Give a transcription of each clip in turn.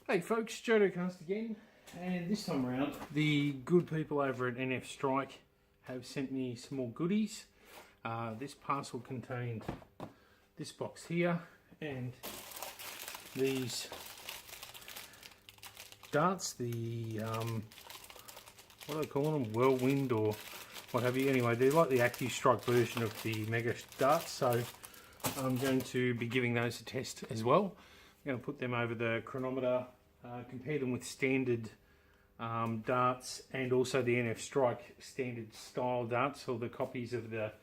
Hey folks, JodoCast again, and this time around the good people over at NFSTRIKE have sent me some more goodies. This parcel contained this box here and these darts, the what do they call them, Whirlwind or what have you. Anyway, they're like the AccuStrike version of the Mega darts, so I'm going to be giving those a test as well. I'm going to put them over the Chronometer, compare them with standard darts and also the NFSTRIKE standard style darts, or the copies of the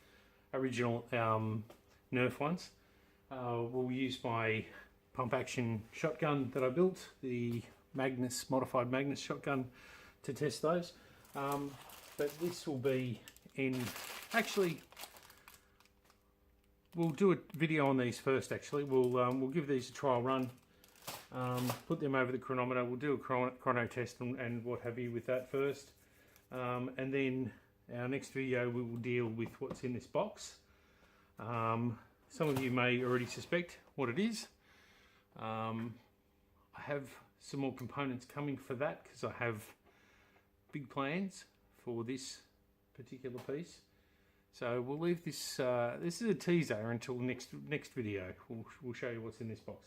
original Nerf ones. We'll use my pump action shotgun that I built, the Magnus, modified Magnus shotgun, to test those. But this will be in, actually, we'll do a video on these first. Actually, we'll give these a trial run, put them over the Chronometer. We'll do a chrono test and what have you with that first, and then our next video we will deal with what's in this box. Some of you may already suspect what it is. I have some more components coming for that because I have big plans for this particular piece. So we'll leave this. This is a teaser until next video. We'll show you what's in this box.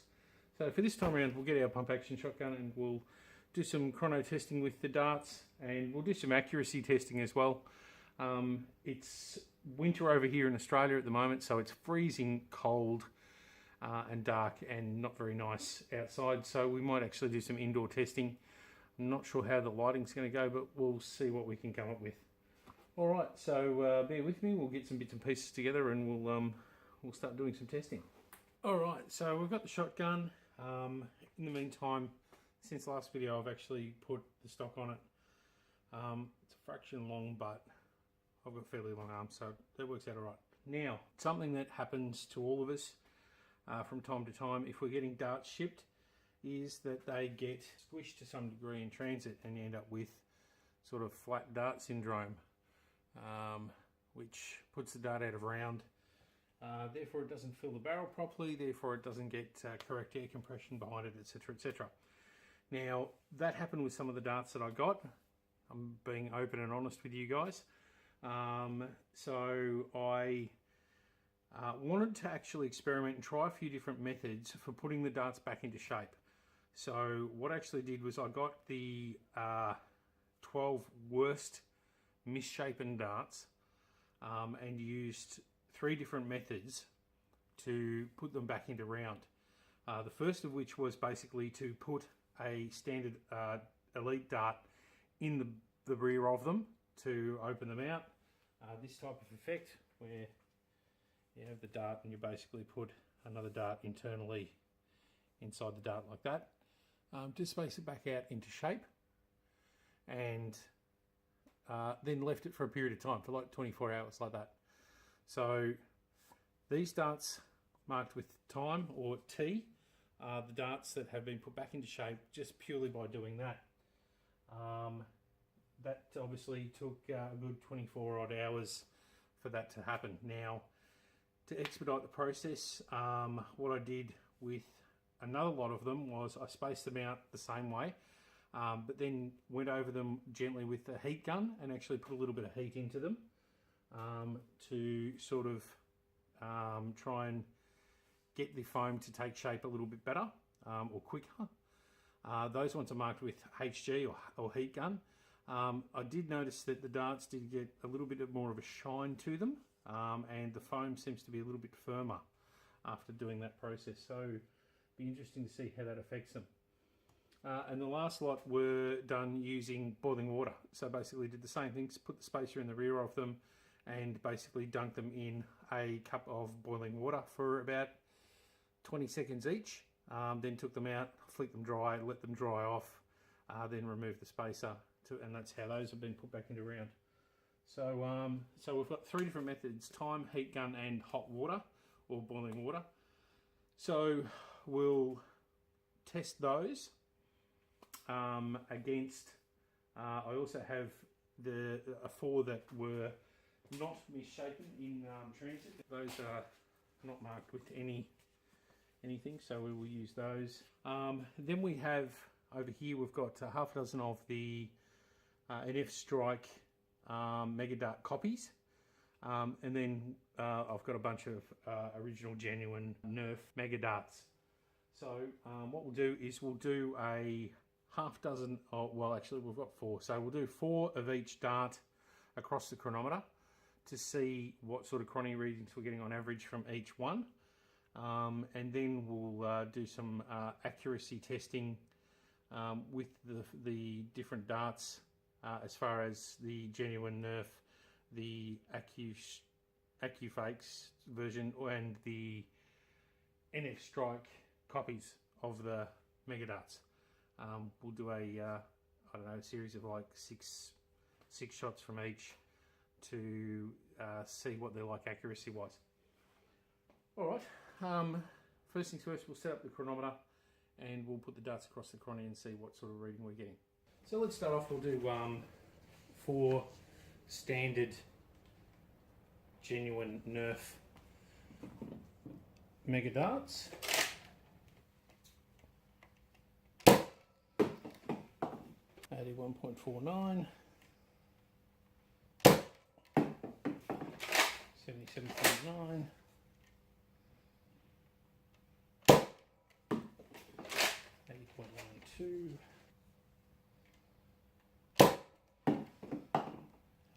So for this time around, we'll get our pump action shotgun and we'll do some chrono testing with the darts, and we'll do some accuracy testing as well. It's winter over here in Australia at the moment, so it's freezing cold and dark and not very nice outside. So we might actually do some indoor testing. I'm not sure how the lighting's going to go, but we'll see what we can come up with. Alright, so bear with me, we'll get some bits and pieces together and we'll start doing some testing. Alright, so we've got the shotgun. In the meantime, since the last video, I've actually put the stock on it. It's a fraction long, but I've got fairly long arms, so that works out alright. Now, something that happens to all of us from time to time if we're getting darts shipped is that they get squished to some degree in transit and you end up with sort of flat dart syndrome. Which puts the dart out of round, therefore it doesn't fill the barrel properly, therefore it doesn't get correct air compression behind it, etc, etc. Now that happened with some of the darts that I got. I'm being open and honest with you guys. So I wanted to actually experiment and try a few different methods for putting the darts back into shape. So what I actually did was I got the 12 worst misshapen darts and used 3 different methods to put them back into round. The first of which was basically to put a standard elite dart in the rear of them to open them out. This type of effect where you have the dart and you basically put another dart internally inside the dart like that. To space it back out into shape, and then left it for a period of time, for like 24 hours like that. So these darts marked with time, or T, are the darts that have been put back into shape just purely by doing that. That obviously took a good 24 odd hours for that to happen. Now, to expedite the process, what I did with another lot of them was I spaced them out the same way, but then went over them gently with the heat gun and actually put a little bit of heat into them to sort of try and get the foam to take shape a little bit better or quicker. Those ones are marked with HG or heat gun. I did notice that the darts did get a little bit more of a shine to them, and the foam seems to be a little bit firmer after doing that process. So be interesting to see how that affects them. And the last lot were done using boiling water. So basically did the same things, put the spacer in the rear of them and basically dunked them in a cup of boiling water for about 20 seconds each. Then took them out, flicked them dry, let them dry off, then removed the spacer, and that's how those have been put back into round. So, so we've got 3 different methods: time, heat gun and hot water or boiling water. So we'll test those against, I also have the 4 that were not misshapen in transit. Those are not marked with anything, so we will use those. Then we have over here we've got half a dozen of the NFSTRIKE Mega Dart copies, and then I've got a bunch of original genuine Nerf Mega Darts. So what we'll do is we'll do a half dozen, well actually we've got 4, so we'll do 4 of each dart across the chronometer to see what sort of chrono readings we're getting on average from each one. And then we'll do some accuracy testing with the different darts as far as the genuine Nerf, the AccuFakes version, and the NFSTRIKE copies of the Mega Darts. We'll do a I don't know, a series of like six shots from each to see what they're like accuracy wise. Alright, first things first, we'll set up the chronometer and we'll put the darts across the chrono and see what sort of reading we're getting. So let's start off, we'll do 4 standard genuine Nerf Mega Darts. 81.49, 77.9, 80.12,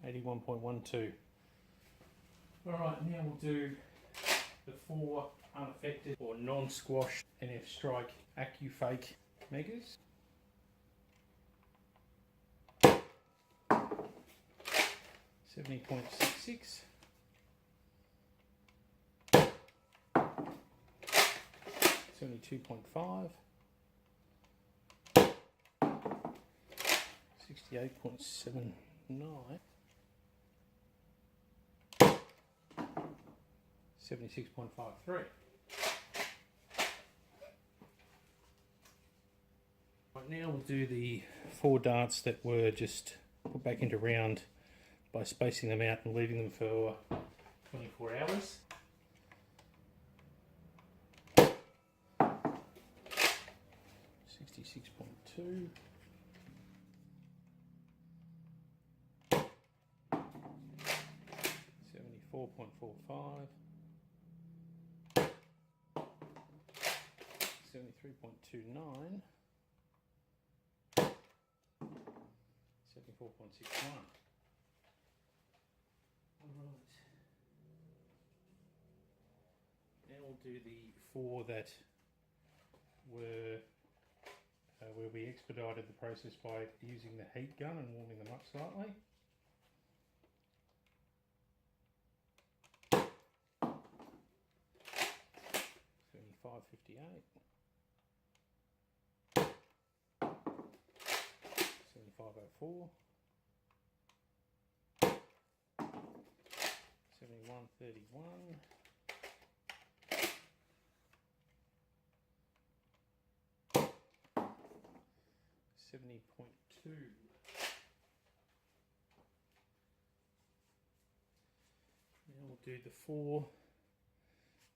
81.12. Alright, now we'll do the 4 unaffected or non-squash NFSTRIKE AccuFake Megas. 70.66, 72.5, 68.79, 76.53. Right, now we'll do the 4 darts that were just put back into round by spacing them out and leaving them for 24 hours. $66.2, 74.45, 73.29, 74.61. Alright, now we'll do the 4 that were where we expedited the process by using the heat gun and warming them up slightly. $75.58, 75.04, 71.31, 70.2. Now we'll do the 4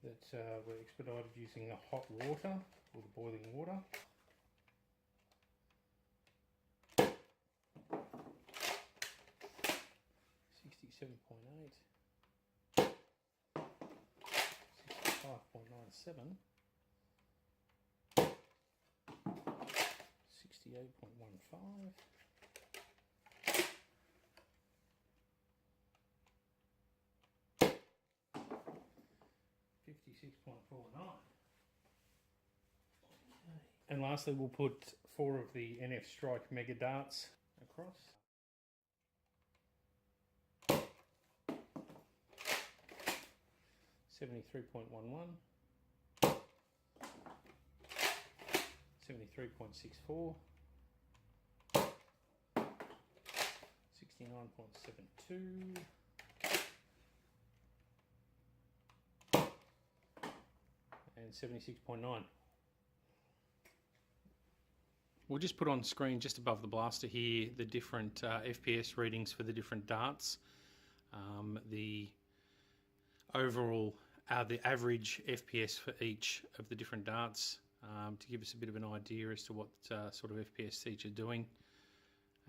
that were expedited using the hot water or the boiling water. 67.8, 65.97, 68.15, 56.49. And lastly, we'll put 4 of the NFSTRIKE Mega Darts across. 73.11, 73.64, 69.72, and 76.9. We'll just put on screen just above the blaster here the different FPS readings for the different darts. The overall, the average FPS for each of the different darts, to give us a bit of an idea as to what sort of FPS each are doing.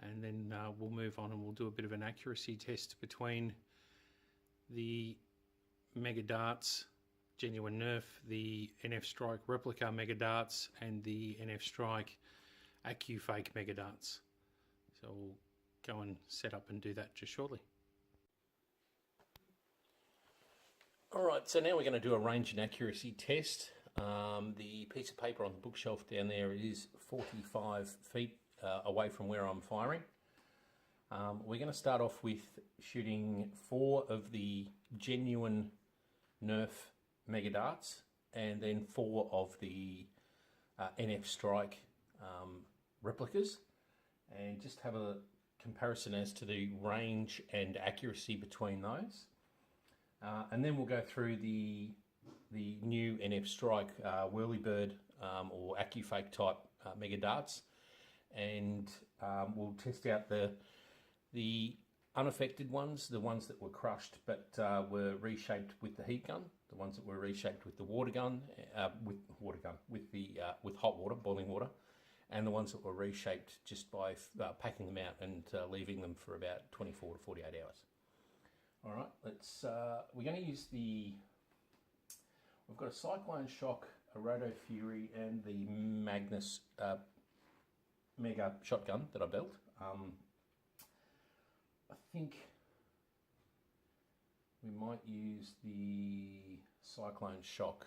And then we'll move on and we'll do a bit of an accuracy test between the Mega Darts Genuine Nerf, the NFSTRIKE Replica Mega Darts, and the NFSTRIKE AccuFake Mega Darts. So we'll go and set up and do that just shortly. Alright, so now we're going to do a range and accuracy test. The piece of paper on the bookshelf down there is 45 feet away from where I'm firing. We're going to start off with shooting 4 of the genuine Nerf Mega Darts and then 4 of the NFSTRIKE replicas, and just have a comparison as to the range and accuracy between those. And then we'll go through the new NFSTRIKE Whirlybird or AccuFake type Mega Darts, and we'll test out the unaffected ones, the ones that were crushed but were reshaped with the heat gun, the ones that were reshaped with the water gun, with hot water, boiling water, and the ones that were reshaped just by packing them out and leaving them for about 24 to 48 hours. All right, we're going to use we've got a Cyclone Shock, a Roto Fury, and the Magnus Mega shotgun that I built. I think we might use the Cyclone Shock,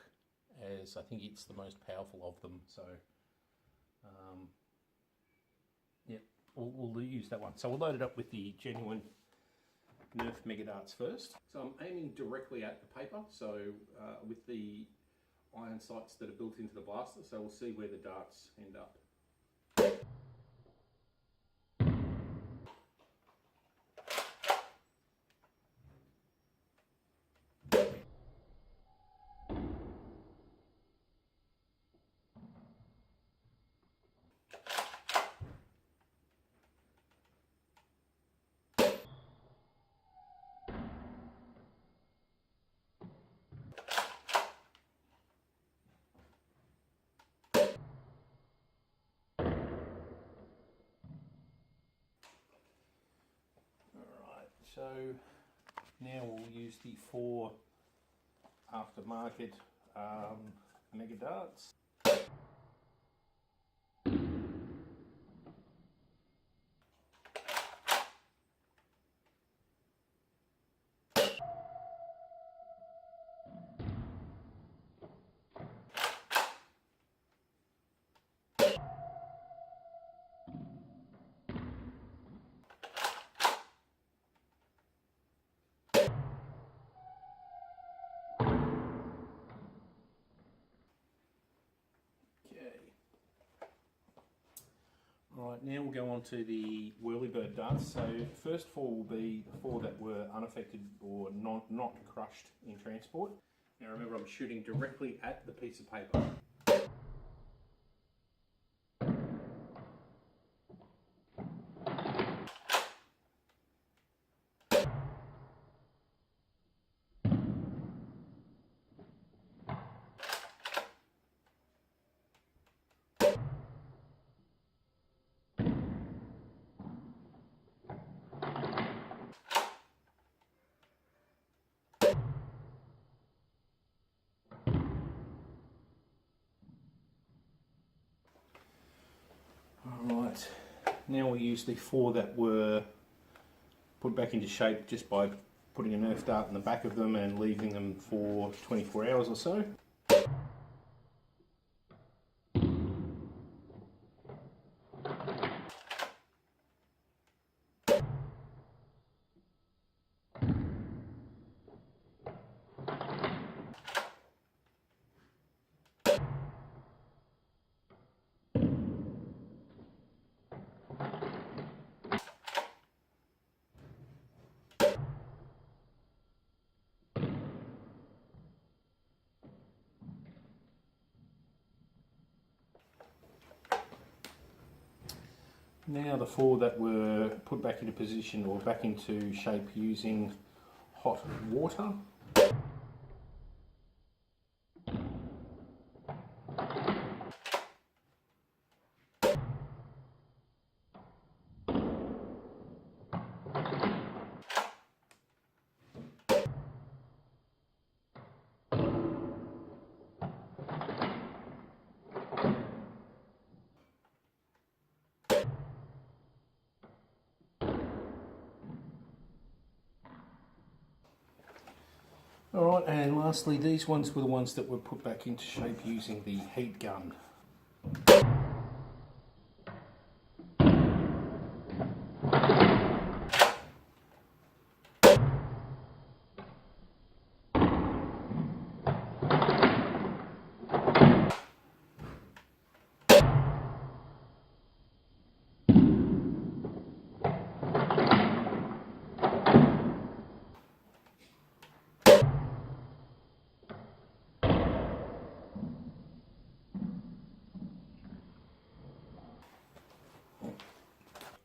as I think it's the most powerful of them. So, yeah, we'll use that one. So we'll load it up with the genuine Nerf Mega Darts first. So I'm aiming directly at the paper, so with the iron sights that are built into the blaster, so we'll see where the darts end up. So now we'll use the 4 aftermarket Mega Darts. Right, now we'll go on to the Whirlybird darts. So first 4 will be the 4 that were unaffected or not crushed in transport. Now remember, I'm shooting directly at the piece of paper. Alright, now we'll use the 4 that were put back into shape just by putting a Nerf dart in the back of them and leaving them for 24 hours or so. Now the 4 that were put back into position or back into shape using hot water. Alright, and lastly, these ones were the ones that were put back into shape using the heat gun.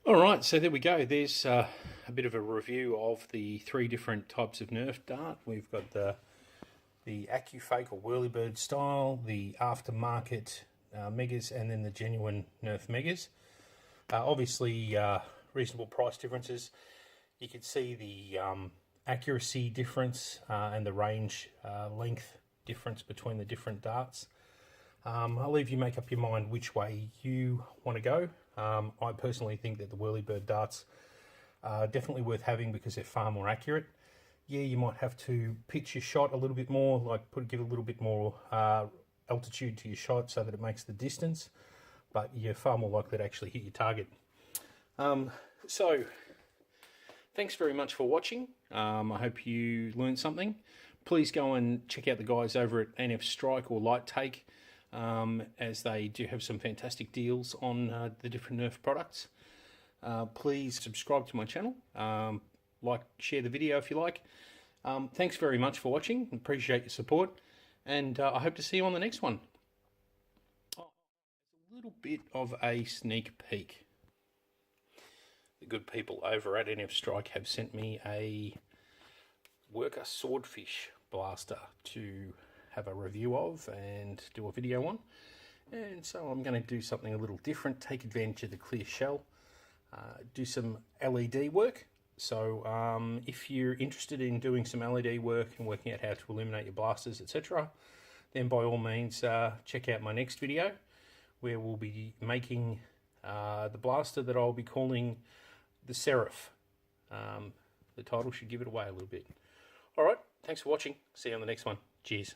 Alright, so there we go. There's a bit of a review of the 3 different types of Nerf dart. We've got the AccuFake or Whirlybird style, the aftermarket Megas, and then the genuine Nerf Megas. Obviously, reasonable price differences. You can see the accuracy difference and the range length difference between the different darts. I'll leave you make up your mind which way you want to go. I personally think that the Whirlybird darts are definitely worth having because they're far more accurate. Yeah, you might have to pitch your shot a little bit more, like give a little bit more altitude to your shot so that it makes the distance, but you're far more likely to actually hit your target. So, thanks very much for watching. I hope you learned something. Please go and check out the guys over at NFSTRIKE or LIGHTAKE, as they do have some fantastic deals on the different Nerf products. Please subscribe to my channel, share the video if you like. Thanks very much for watching, appreciate your support, and I hope to see you on the next one. Oh, a little bit of a sneak peek. The good people over at NFSTRIKE have sent me a Worker Swordfish blaster to have a review of and do a video on, and so I'm going to do something a little different, take advantage of the clear shell, do some LED work. So if you're interested in doing some LED work and working out how to illuminate your blasters, etc., then by all means check out my next video where we'll be making the blaster that I'll be calling the Seraph. The title should give it away a little bit. Alright, thanks for watching, see you on the next one. Cheers.